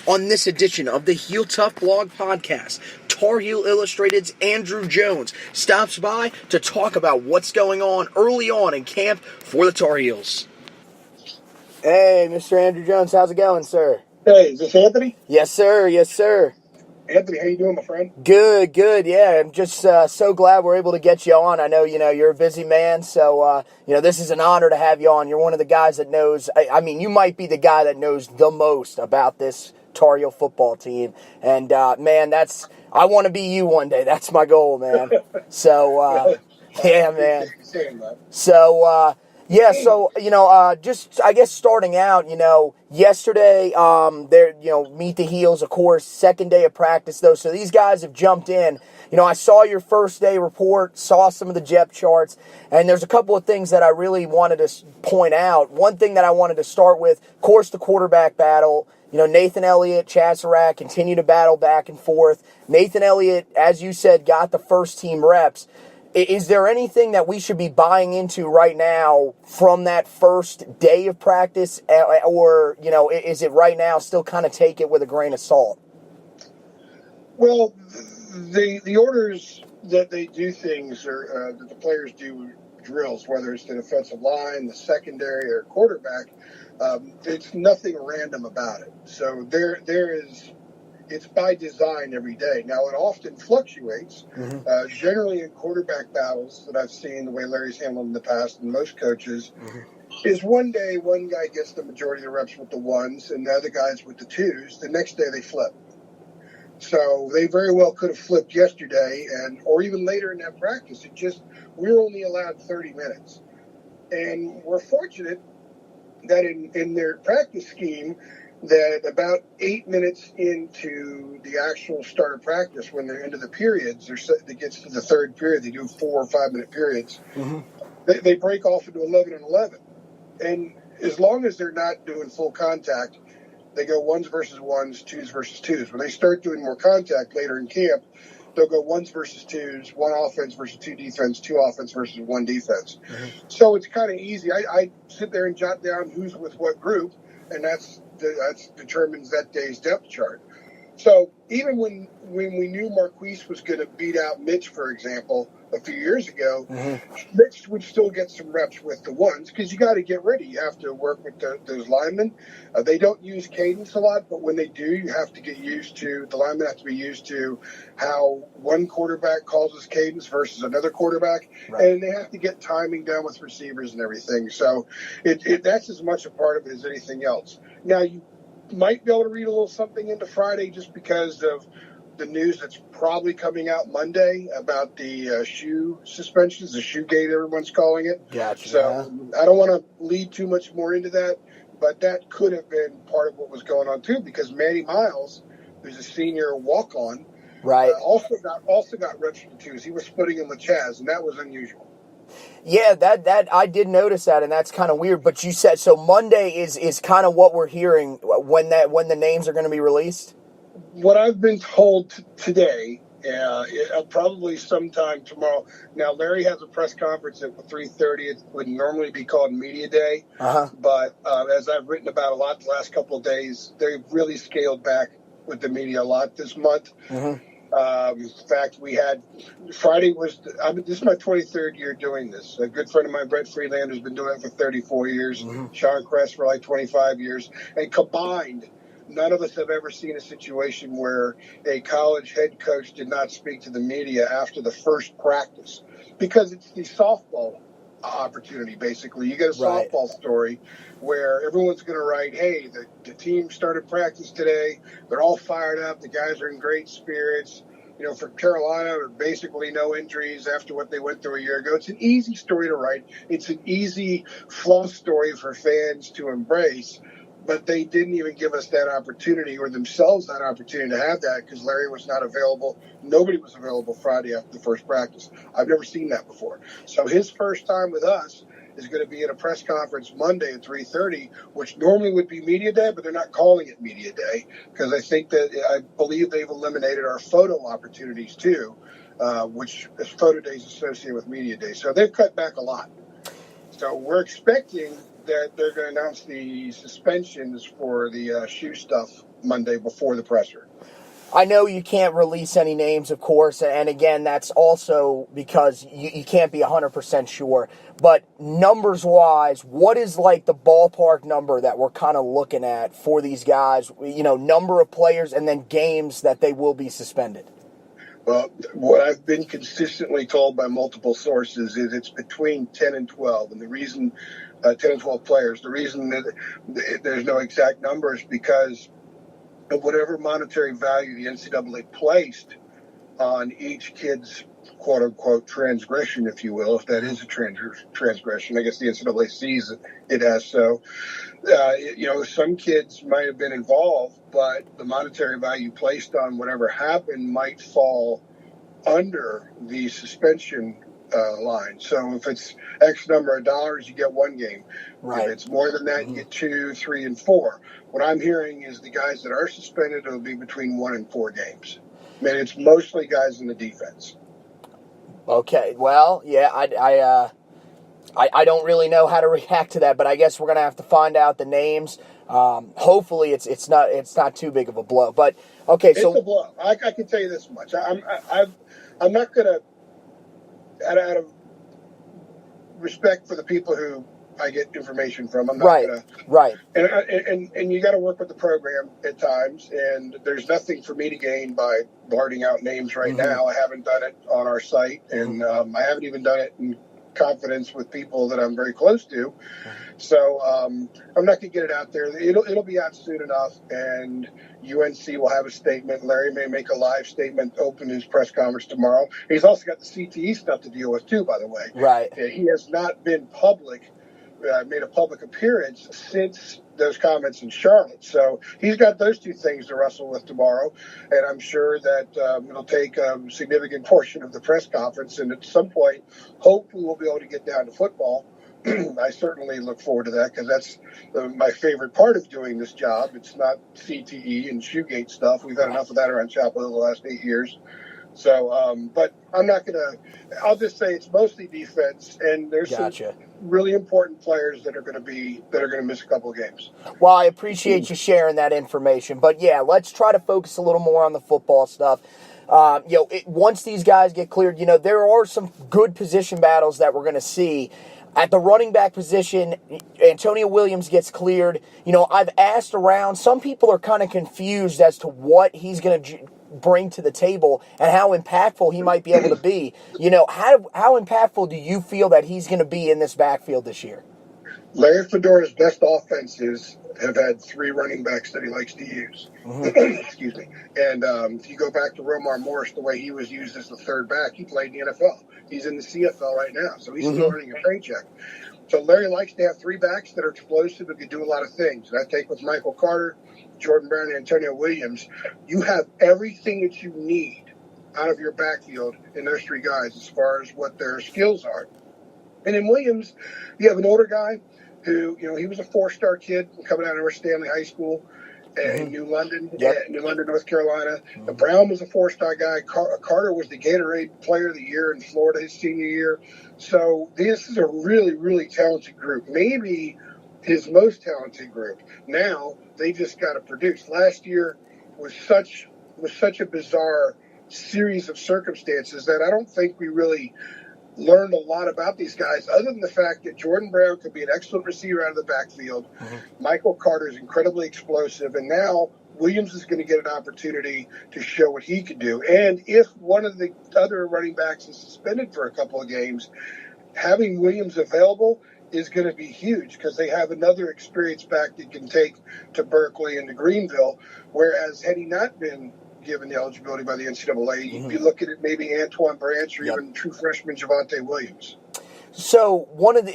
On this edition of the Heel Tough Blog Podcast, Tar Heel Illustrated's Andrew Jones stops by to talk about what's going on early on in camp for the Tar Heels. Hey, Mr. Andrew Jones, how's it going, sir? Hey, is this Anthony? Yes, sir. Yes, sir. Anthony, how you doing, my friend? Good. Yeah, I'm just so glad we're able to get you on. I know, you're a busy man, so, this is an honor to have you on. You're one of the guys that knows, I mean, you might be the guy that knows the most about this Tar Heel football team. And, man, I want to be you one day. That's my goal, man. So, yeah, man. So, just, I guess, starting out, yesterday, Meet the Heels, of course, second day of practice, though. So these guys have jumped in. I saw your first day report, saw some of the depth charts, and there's a couple of things that I really wanted to point out. One thing that I wanted to start with, of course, the quarterback battle. Nathan Elliott, Chad Surratt continue to battle back and forth. Nathan Elliott, as you said, got the first team reps. Is there anything that we should be buying into right now from that first day of practice, or, is it right now still kind of take it with a grain of salt? Well, the orders that they do things, or that the players do drills, whether it's the defensive line, the secondary, or quarterback, it's nothing random about it. So it's by design every day. Now, it often fluctuates. Generally in quarterback battles that I've seen, the way Larry's handled in the past, and most coaches, is one day one guy gets the majority of the reps with the ones and the other guys with the twos. The next day they flip. So they very well could have flipped yesterday, or even later in that practice. We're only allowed 30 minutes. And we're fortunate that in their practice scheme, that about 8 minutes into the actual start of practice, when they're into the periods, it gets to the third period, they do 4 or 5 minute periods. They break off into 11 and 11. And as long as they're not doing full contact, they go ones versus ones, twos versus twos. When they start doing more contact later in camp, they'll go ones versus twos, one offense versus two defense, two offense versus one defense. So it's kind of easy. I sit there and jot down who's with what group, and that determines that day's depth chart. So even when we knew Marquise was going to beat out Mitch, for example, a few years ago, Mitch would still get some reps with the ones, because you got to get ready. You have to work with those linemen. They don't use cadence a lot, but when they do, you have to get used to, the linemen have to be used to how one quarterback calls his cadence versus another quarterback, and they have to get timing down with receivers and everything. So that's as much a part of it as anything else. Now, you might be able to read a little something into Friday just because of the news that's probably coming out Monday about the shoe suspensions, the shoe gate, everyone's calling it. Gotcha. So I don't want to lead too much more into that, but that could have been part of what was going on too, because Manny Miles, who's a senior walk-on, also got reps for the twos. He was splitting them with Chaz, and that was unusual. Yeah, that I did notice that, and that's kind of weird. But you said so Monday is kind of what we're hearing when the names are going to be released. What I've been told today, probably sometime tomorrow. Now, Larry has a press conference at 3:30. It would normally be called Media Day, but as I've written about a lot the last couple of days, they've really scaled back with the media a lot this month. In fact, we had Friday this is my 23rd year doing this. A good friend of mine, Brett Freeland, has been doing it for 34 years. Sean Kress for like 25 years. And combined, none of us have ever seen a situation where a college head coach did not speak to the media after the first practice, because it's the softball opportunity, basically. You get a softball story where everyone's going to write, hey, the team started practice today. They're all fired up. The guys are in great spirits. For Carolina, basically no injuries after what they went through a year ago. It's an easy story to write. It's an easy fluff story for fans to embrace. But they didn't even give us that opportunity, or themselves that opportunity to have that, because Larry was not available. Nobody was available Friday after the first practice. I've never seen that before. So his first time with us is going to be at a press conference Monday at 3:30, which normally would be Media Day, but they're not calling it Media Day because I believe they've eliminated our photo opportunities too, which is photo days associated with Media Day. So they've cut back a lot. So we're expecting that they're going to announce the suspensions for the shoe stuff Monday before the presser. I know you can't release any names, of course, and again, that's also because you can't be 100% sure. But numbers-wise, what is like the ballpark number that we're kind of looking at for these guys? You know, number of players and then games that they will be suspended. Well, what I've been consistently told by multiple sources is it's between 10 and 12. And the reason 10 and 12 players, the reason that there's no exact number is because of whatever monetary value the NCAA placed on each kid's quote unquote transgression, if you will, if that is a transgression. I guess the NCAA sees it as so. Some kids might have been involved, but the monetary value placed on whatever happened might fall under the suspension line. So if it's X number of dollars, you get one game. Right. If it's more than that, you get 2, 3, and 4. What I'm hearing is the guys that are suspended will be between 1 and 4 games. I mean, it's mostly guys in the defense. Okay. Well, yeah, I don't really know how to react to that, but I guess we're gonna have to find out the names. Hopefully, it's not too big of a blow. But okay, so it's a blow. I can tell you this much. I'm not gonna, out of respect for the people who I get information from, I'm not gonna. Right. And you got to work with the program at times, and there's nothing for me to gain by blurting out names right now. I haven't done it on our site, and I haven't even done it in confidence with people that I'm very close to. So I'm not going to get it out there. It'll be out soon enough, and UNC will have a statement. Larry may make a live statement, open his press conference tomorrow. He's also got the CTE stuff to deal with too, by the way. Right. He has not been made a public appearance since those comments in Charlotte. So he's got those two things to wrestle with tomorrow, and I'm sure that it'll take a significant portion of the press conference, and at some point, hopefully we'll be able to get down to football. I certainly look forward to that because that's my favorite part of doing this job. It's not CTE and shoegate stuff. We've had enough of that around Chapel Hill the last 8 years. So, but I'm not going to – I'll just say it's mostly defense, and there's some really important players that are going to miss a couple of games. Well, I appreciate you sharing that information. But, yeah, let's try to focus a little more on the football stuff. Once these guys get cleared, there are some good position battles that we're going to see. At the running back position, Antonio Williams gets cleared. I've asked around. Some people are kind of confused as to what he's going to bring to the table and how impactful he might be able to be. How impactful do you feel that he's going to be in this backfield this year? Larry Fedora's best offenses have had 3 running backs that he likes to use. Excuse me. And if you go back to Romar Morris, the way he was used as the third back, he played in the NFL. He's in the CFL right now, so he's still earning a paycheck. So Larry likes to have 3 backs that are explosive and can do a lot of things. And I think with Michael Carter, Jordan Brown, and Antonio Williams, you have everything that you need out of your backfield in those 3 guys as far as what their skills are. And in Williams, you have an older guy who, he was a 4-star kid coming out of North Stanley High School in New London, North Carolina. Brown was a 4-star guy. Carter was the Gatorade Player of the Year in Florida his senior year. So this is a really, really talented group. Maybe his most talented group. Now they just got to produce. Last year was such a bizarre series of circumstances that I don't think we really learned a lot about these guys other than the fact that Jordan Brown could be an excellent receiver out of the backfield. Michael Carter is incredibly explosive, and now Williams is going to get an opportunity to show what he can do. And if one of the other running backs is suspended for a couple of games, having Williams available is going to be huge because they have another experienced back that can take to Berkeley and to Greenville, whereas had he not been given the eligibility by the NCAA, you'd be looking at maybe Antoine Branch or even true freshman Javonte Williams. So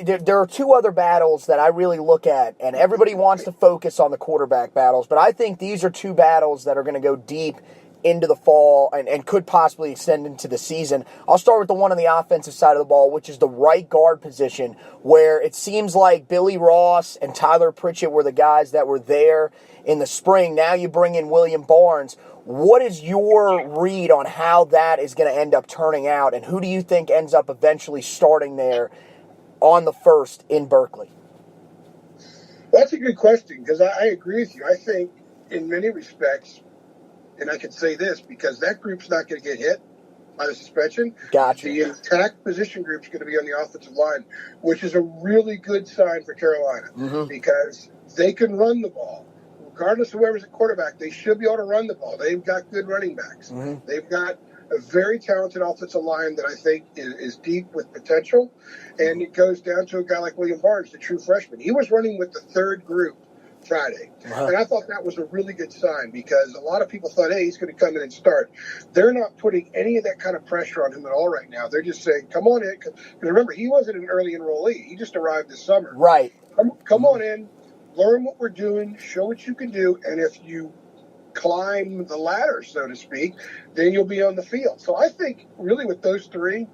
there are 2 other battles that I really look at, and everybody wants to focus on the quarterback battles, but I think these are 2 battles that are going to go deep into the fall and could possibly extend into the season. I'll start with the one on the offensive side of the ball, which is the right guard position, where it seems like Billy Ross and Tyler Pritchett were the guys that were there in the spring. Now you bring in William Barnes. What is your read on how that is going to end up turning out, and who do you think ends up eventually starting there on the first in Berkeley? Well, that's a good question because I agree with you. I think in many respects, and I can say this because that group's not going to get hit by the suspension. Gotcha. The intact position group's going to be on the offensive line, which is a really good sign for Carolina because they can run the ball. Regardless of whoever's at quarterback, they should be able to run the ball. They've got good running backs. They've got a very talented offensive line that I think is deep with potential. And it goes down to a guy like William Barnes, the true freshman. He was running with the third group Friday. And I thought that was a really good sign because a lot of people thought, hey, he's going to come in and start. They're not putting any of that kind of pressure on him at all right now. They're just saying, come on in. Because remember, he wasn't an early enrollee. He just arrived this summer. Right. Come on in, learn what we're doing, show what you can do, and if you climb the ladder, so to speak, then you'll be on the field. So I think really with those three,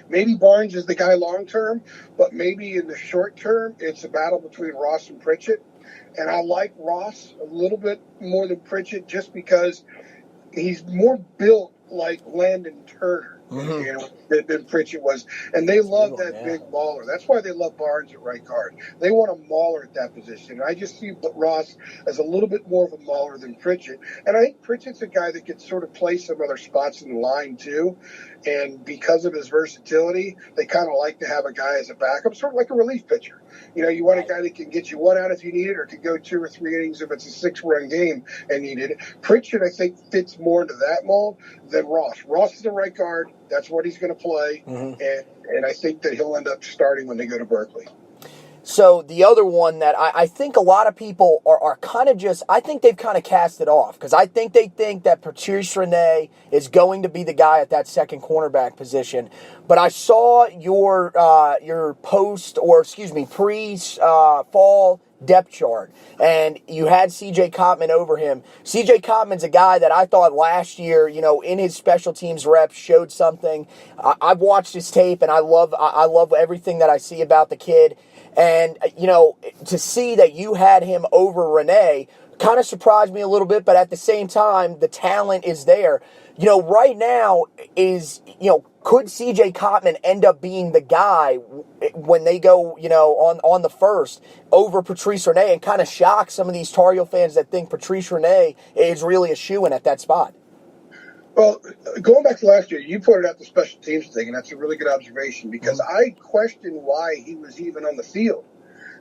maybe Barnes is the guy long term, but maybe in the short term, it's a battle between Ross and Pritchett. And I like Ross a little bit more than Pritchett just because he's more built like Landon Turner. Than Pritchett was. And they love that big mauler. That's why they love Barnes at right guard. They want a mauler at that position. And I just see Ross as a little bit more of a mauler than Pritchett. And I think Pritchett's a guy that can sort of play some other spots in the line too. And because of his versatility, they kind of like to have a guy as a backup, sort of like a relief pitcher. You want a guy that can get you one out if you need it or can go 2 or 3 innings if it's a 6-run game and needed it. Pritchett, I think, fits more into that mold than Ross. Ross is a right guard. That's what he's going to play. And I think that he'll end up starting when they go to Berkeley. So the other one that I think a lot of people are kind of just, I think they've kind of cast it off because I think they think that Patrice Rene is going to be the guy at that second cornerback position. But I saw your pre-fall depth chart, and you had C.J. Cottman over him. C.J. Cottman's a guy that I thought last year, in his special teams reps showed something. I've watched his tape, and I love everything that I see about the kid. And, to see that you had him over Rene kind of surprised me a little bit, but at the same time, the talent is there. Right now could C.J. Cottman end up being the guy when they go, on the first over Patrice Rene and kind of shock some of these Tar Heel fans that think Patrice Rene is really a shoo-in at that spot? Well, going back to last year, you pointed out the special teams thing, and that's a really good observation because I questioned why he was even on the field.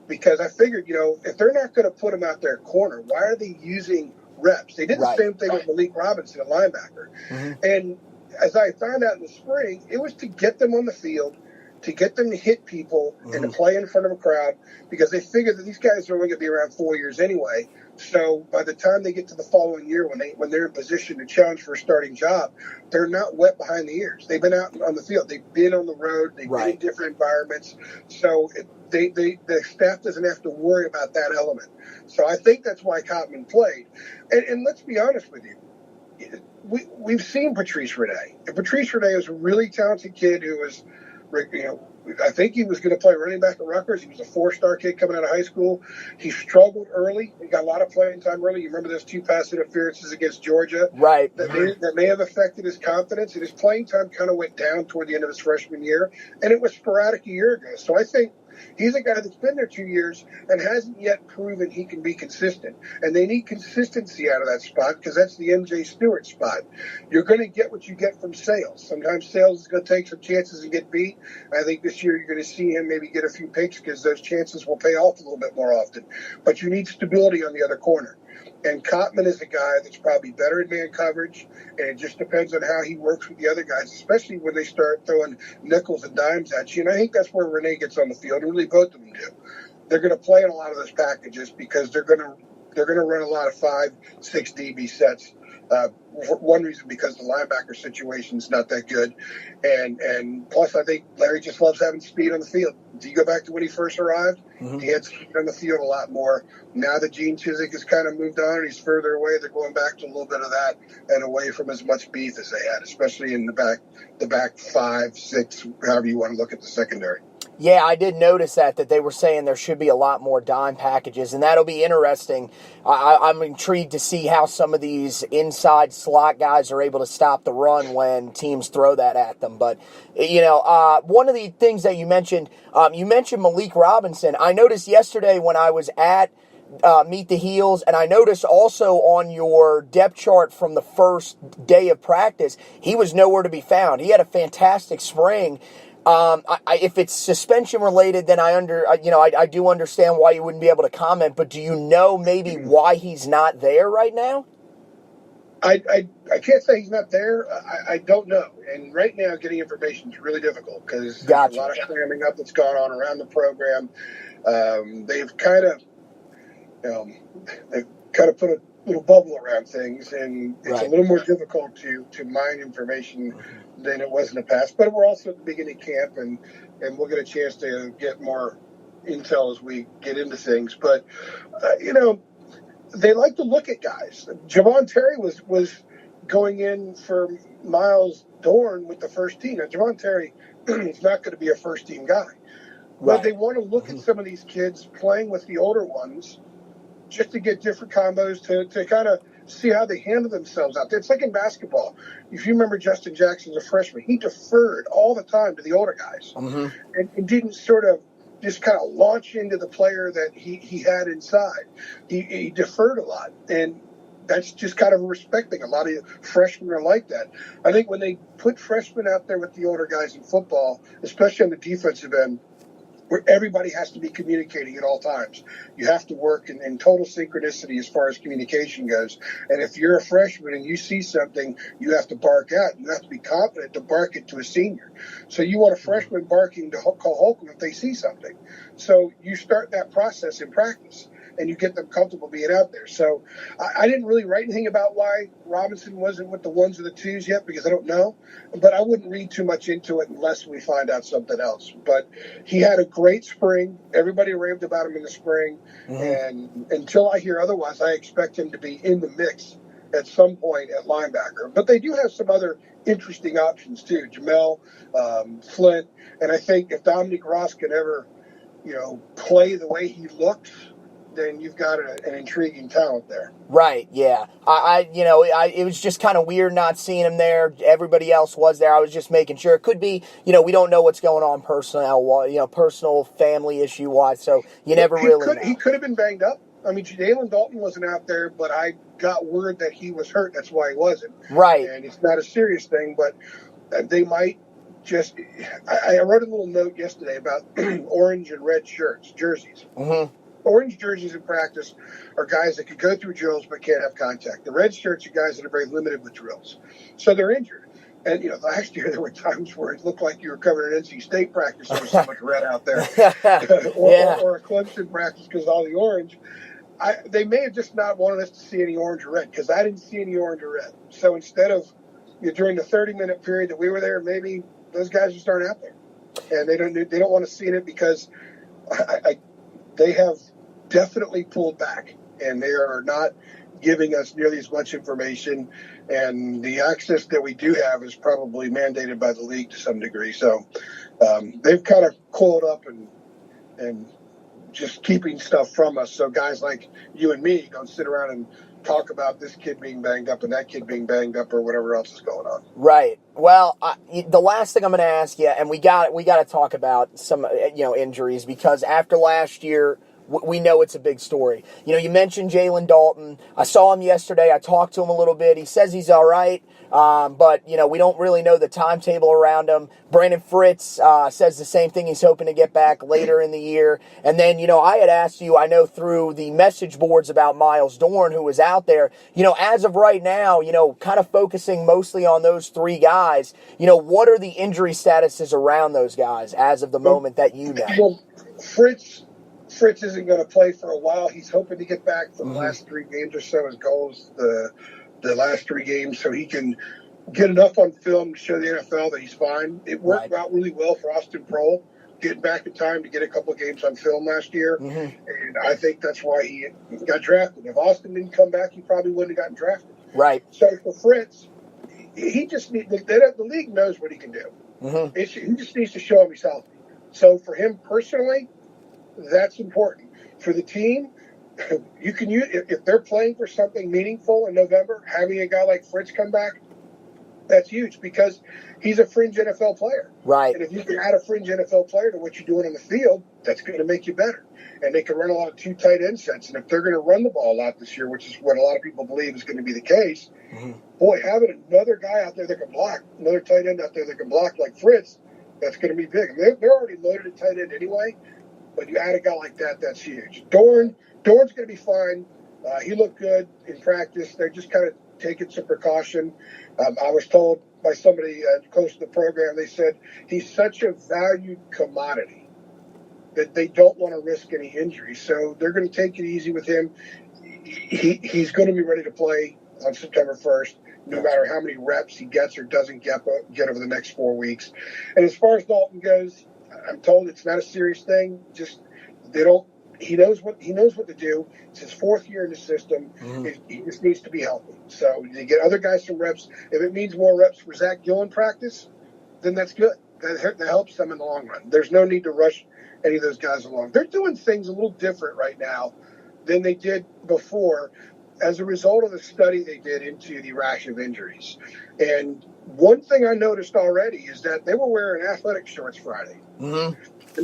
Because I figured, if they're not going to put him out there corner, why are they using reps? They did the same thing with Malik Robinson, a linebacker. And as I found out in the spring, it was to get them on the field, to get them to hit people and to play in front of a crowd because they figured that these guys are only going to be around 4 years anyway. So by the time they get to the following year, when they're in position to challenge for a starting job, they're not wet behind the ears. They've been out on the field. They've been on the road. They've been in different environments. So the staff doesn't have to worry about that element. So I think that's why Cottman played. And let's be honest with you. We've seen Patrice Rene. And Patrice Rene is a really talented kid who was, I think he was going to play running back at Rutgers. He was a 4-star kid coming out of high school. He struggled early. He got a lot of playing time early. You remember those 2 pass interferences against Georgia? Right. That may have affected his confidence. And his playing time kind of went down toward the end of his freshman year. And it was sporadic a year ago. So I think he's a guy that's been there 2 years and hasn't yet proven he can be consistent. And they need consistency out of that spot because that's the MJ Stewart spot. You're going to get what you get from Sales. Sometimes Sales is going to take some chances and get beat. I think this year you're going to see him maybe get a few picks because those chances will pay off a little bit more often. But you need stability on the other corner. And Cottman is a guy that's probably better at man coverage, and it just depends on how he works with the other guys, especially when they start throwing nickels and dimes at you. And I think that's where Rene gets on the field, and really both of them do. They're going to play in a lot of those packages because they're going to run a lot of 5-6 DB sets. For one reason, because the linebacker situation is not that good. And plus, I think Larry just loves having speed on the field. Do you go back to when he first arrived? He had speed on the field a lot more. Now that Gene Chizik has kind of moved on and he's further away, they're going back to a little bit of that and away from as much beef as they had, especially in the back 5, 6, however you want to look at the secondary. Yeah, I did notice that they were saying there should be a lot more dime packages, and that'll be interesting. I'm intrigued to see how some of these inside slot guys are able to stop the run when teams throw that at them. But, one of the things that you mentioned Malik Robinson. I noticed yesterday when I was at Meet the Heels, and I noticed also on your depth chart from the first day of practice, he was nowhere to be found. He had a fantastic spring. If it's suspension related, then I do understand why you wouldn't be able to comment. But do you know maybe why he's not there right now? I can't say he's not there. I don't know. And right now, getting information is really difficult because there's a lot of cramming up that's gone on around the program. They've kind of put a little bubble around things, and it's a little more difficult to mine information than it was in the past. But we're also at the beginning of camp, and we'll get a chance to get more intel as we get into things. But, they like to look at guys. Javon Terry was going in for Miles Dorn with the first team. Now, Javon Terry is not going to be a first-team guy. But they want to look at some of these kids playing with the older ones just to get different combos to kind of see how they handle themselves out there. It's like in basketball. If you remember Justin Jackson as a freshman, he deferred all the time to the older guys and didn't sort of just kind of launch into the player that he had inside. He deferred a lot, and that's just kind of a respect thing. A lot of freshmen are like that. I think when they put freshmen out there with the older guys in football, especially on the defensive end, where everybody has to be communicating at all times. You have to work in total synchronicity as far as communication goes. And if you're a freshman and you see something, you have to bark out. You have to be confident to bark it to a senior. So you want a freshman barking to call Holcomb if they see something. So you start that process in practice, and you get them comfortable being out there. So I didn't really write anything about why Robinson wasn't with the ones or the twos yet because I don't know. But I wouldn't read too much into it unless we find out something else. But he had a great spring. Everybody raved about him in the spring. And until I hear otherwise, I expect him to be in the mix at some point at linebacker. But they do have some other interesting options too. Jamel, Flint. And I think if Dominique Ross can ever, play the way he looks, then you've got an intriguing talent there. Right, yeah. It was just kind of weird not seeing him there. Everybody else was there. I was just making sure. It could be, we don't know what's going on personal family issue-wise, so you never really know. He could have been banged up. I mean, Jalen Dalton wasn't out there, but I got word that he was hurt. That's why he wasn't. Right. And it's not a serious thing, but they might just – I wrote a little note yesterday about orange and red jerseys. Orange jerseys in practice are guys that could go through drills but can't have contact. The red shirts are guys that are very limited with drills. So they're injured. And, last year there were times where it looked like you were covering an NC State practice. There was so much red out there. or a Clemson practice because of all the orange. They may have just not wanted us to see any orange or red because I didn't see any orange or red. So instead of during the 30-minute period that we were there, maybe those guys just aren't out there. And they don't want to see it because they have definitely pulled back, and they are not giving us nearly as much information. And the access that we do have is probably mandated by the league to some degree. So they've kind of coiled up and just keeping stuff from us. So guys like you and me don't sit around and talk about this kid being banged up and that kid being banged up or whatever else is going on. Right. Well, the last thing I'm going to ask you, and we got to talk about some injuries because after last year, we know it's a big story. You mentioned Jalen Dalton. I saw him yesterday. I talked to him a little bit. He says he's all right, but, we don't really know the timetable around him. Brandon Fritz says the same thing. He's hoping to get back later in the year. And then, I had asked you, I know through the message boards about Miles Dorn, who was out there, as of right now, kind of focusing mostly on those three guys, what are the injury statuses around those guys as of the moment that you know? Well, Fritz isn't going to play for a while. He's hoping to get back for the last 3 games or so. His goal is the last 3 games so he can get enough on film to show the NFL that he's fine. It worked out really well for Austin Prohl, getting back in time to get a couple of games on film last year. And I think that's why he got drafted. If Austin didn't come back, he probably wouldn't have gotten drafted. Right. So for Fritz, he just the league knows what he can do. He just needs to show him he's healthy. So for him personally, that's important. For the team, you can use, if they're playing for something meaningful in November, having a guy like Fritz come back, that's huge because he's a fringe NFL player. Right. And if you can add a fringe NFL player to what you're doing on the field, that's going to make you better. And they can run a lot of two tight end sets. And if they're going to run the ball a lot this year, which is what a lot of people believe is going to be the case, boy, having another guy out there that can block, another tight end out there that can block like Fritz, that's going to be big. I mean, they're already loaded at tight end anyway, but you add a guy like that, that's huge. Dorn's going to be fine. He looked good in practice. They're just kind of taking some precaution. I was told by somebody close to the program, they said he's such a valued commodity that they don't want to risk any injury. So they're going to take it easy with him. He's going to be ready to play on September 1st, no matter how many reps he gets or doesn't get over the next 4 weeks. And as far as Dalton goes, I'm told it's not a serious thing. Just he knows what to do. It's his fourth year in the system. He just needs to be healthy. So you get other guys some reps. If it means more reps for Zach Gill in practice, then that's good. That helps them in the long run. There's no need to rush any of those guys along. They're doing things a little different right now than they did before as a result of the study they did into the rash of injuries. And one thing I noticed already is that they were wearing athletic shorts Friday. And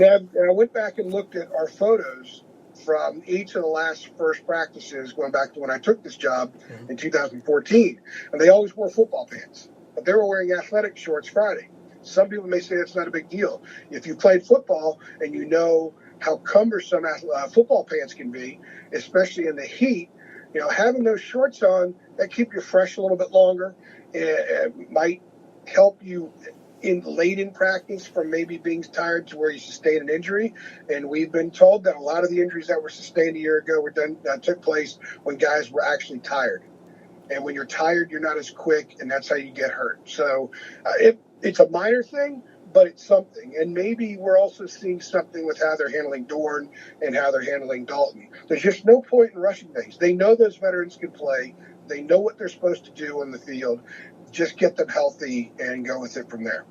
I went back and looked at our photos from each of the last first practices going back to when I took this job in 2014. And they always wore football pants. But they were wearing athletic shorts Friday. Some people may say that's not a big deal. If you played football and you know how cumbersome football pants can be, especially in the heat, having those shorts on, that keep you fresh a little bit longer. It might help you late in practice from maybe being tired to where you sustain an injury. And we've been told that a lot of the injuries that were sustained a year ago took place when guys were actually tired. And when you're tired, you're not as quick, and that's how you get hurt. So it's a minor thing, but it's something. And maybe we're also seeing something with how they're handling Dorn and how they're handling Dalton. There's just no point in rushing things. They know those veterans can play. They know what they're supposed to do on the field. Just get them healthy and go with it from there.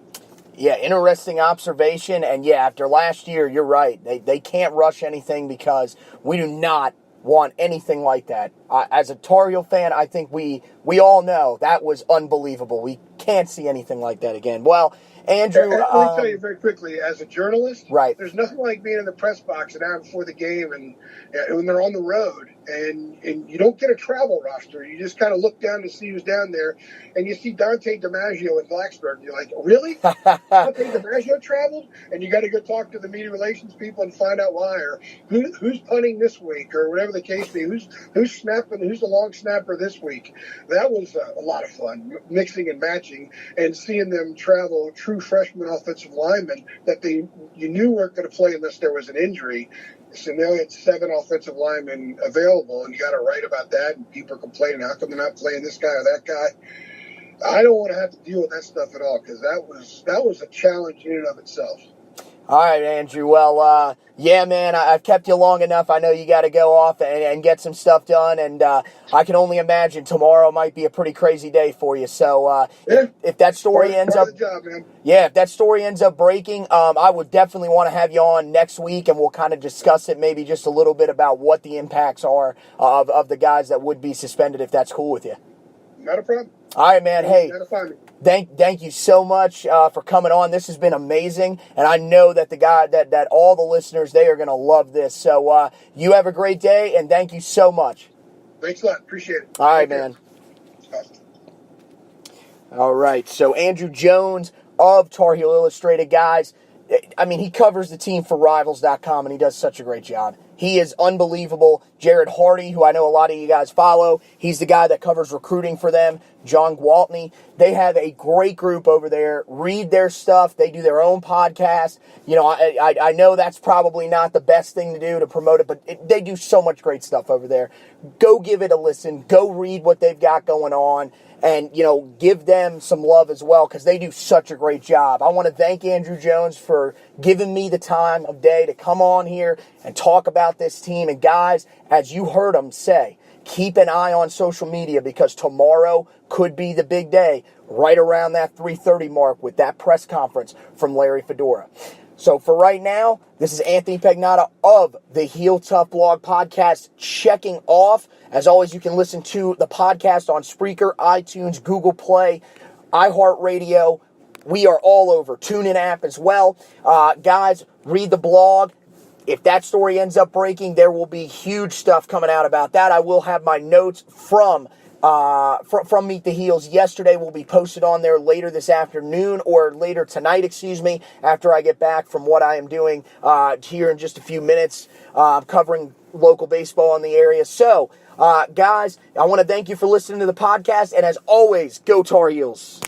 Yeah, interesting observation. And yeah, after last year, you're right. They can't rush anything because we do not want anything like that. As a Tar Heel fan, I think we all know that was unbelievable. We can't see anything like that again. Well, Andrew, let me tell you very quickly, as a journalist, right, there's nothing like being in the press box an hour before the game and when they're on the road and you don't get a travel roster. You just kind of look down to see who's down there, and you see Dante DiMaggio in Blacksburg. And you're like, really? Dante DiMaggio traveled? And you got to go talk to the media relations people and find out why, or who's punting this week, or whatever the case be. Who's snapping? Who's the long snapper this week? That was a lot of fun, mixing and matching, and seeing them travel. True freshman offensive linemen that you knew weren't going to play unless there was an injury. So now it's 7 offensive linemen available, and you got to write about that, and people are complaining, how come they're not playing this guy or that guy? I don't want to have to deal with that stuff at all, because that was a challenge in and of itself. All right, Andrew. Well, yeah, man, I've kept you long enough. I know you got to go off and get some stuff done, and I can only imagine tomorrow might be a pretty crazy day for you. So if that story ends up, if that story ends up breaking, I would definitely want to have you on next week, and we'll kind of discuss it, maybe just a little bit about what the impacts are of the guys that would be suspended, if that's cool with you. Not a problem. All right, man. Hey, thank you so much for coming on. This has been amazing, and I know that that all the listeners, they are going to love this. So you have a great day, and thank you so much. Thanks a lot. Appreciate it. All right, man. All right. So Andrew Jones of Tar Heel Illustrated, guys. I mean, he covers the team for Rivals.com, and he does such a great job. He is unbelievable. Jared Hardy, who I know a lot of you guys follow, he's the guy that covers recruiting for them. John Gwaltney. They have a great group over there. Read their stuff. They do their own podcast. I know that's probably not the best thing to do to promote it, but they do so much great stuff over there. Go give it a listen. Go read what they've got going on. And, give them some love as well, because they do such a great job. I want to thank Andrew Jones for giving me the time of day to come on here and talk about this team. And guys, as you heard him say, keep an eye on social media, because tomorrow could be the big day, right around that 3:30 mark with that press conference from Larry Fedora. So for right now, this is Anthony Pagnotta of the Heel Tough Blog Podcast checking off. As always, you can listen to the podcast on Spreaker, iTunes, Google Play, iHeartRadio. We are all over. TuneIn app as well. Guys, read the blog. If that story ends up breaking, there will be huge stuff coming out about that. I will have my notes from Meet the Heels yesterday will be posted on there later this afternoon or later tonight, after I get back from what I am doing here in just a few minutes, covering local baseball in the area. So, guys, I want to thank you for listening to the podcast, and as always, go Tar Heels.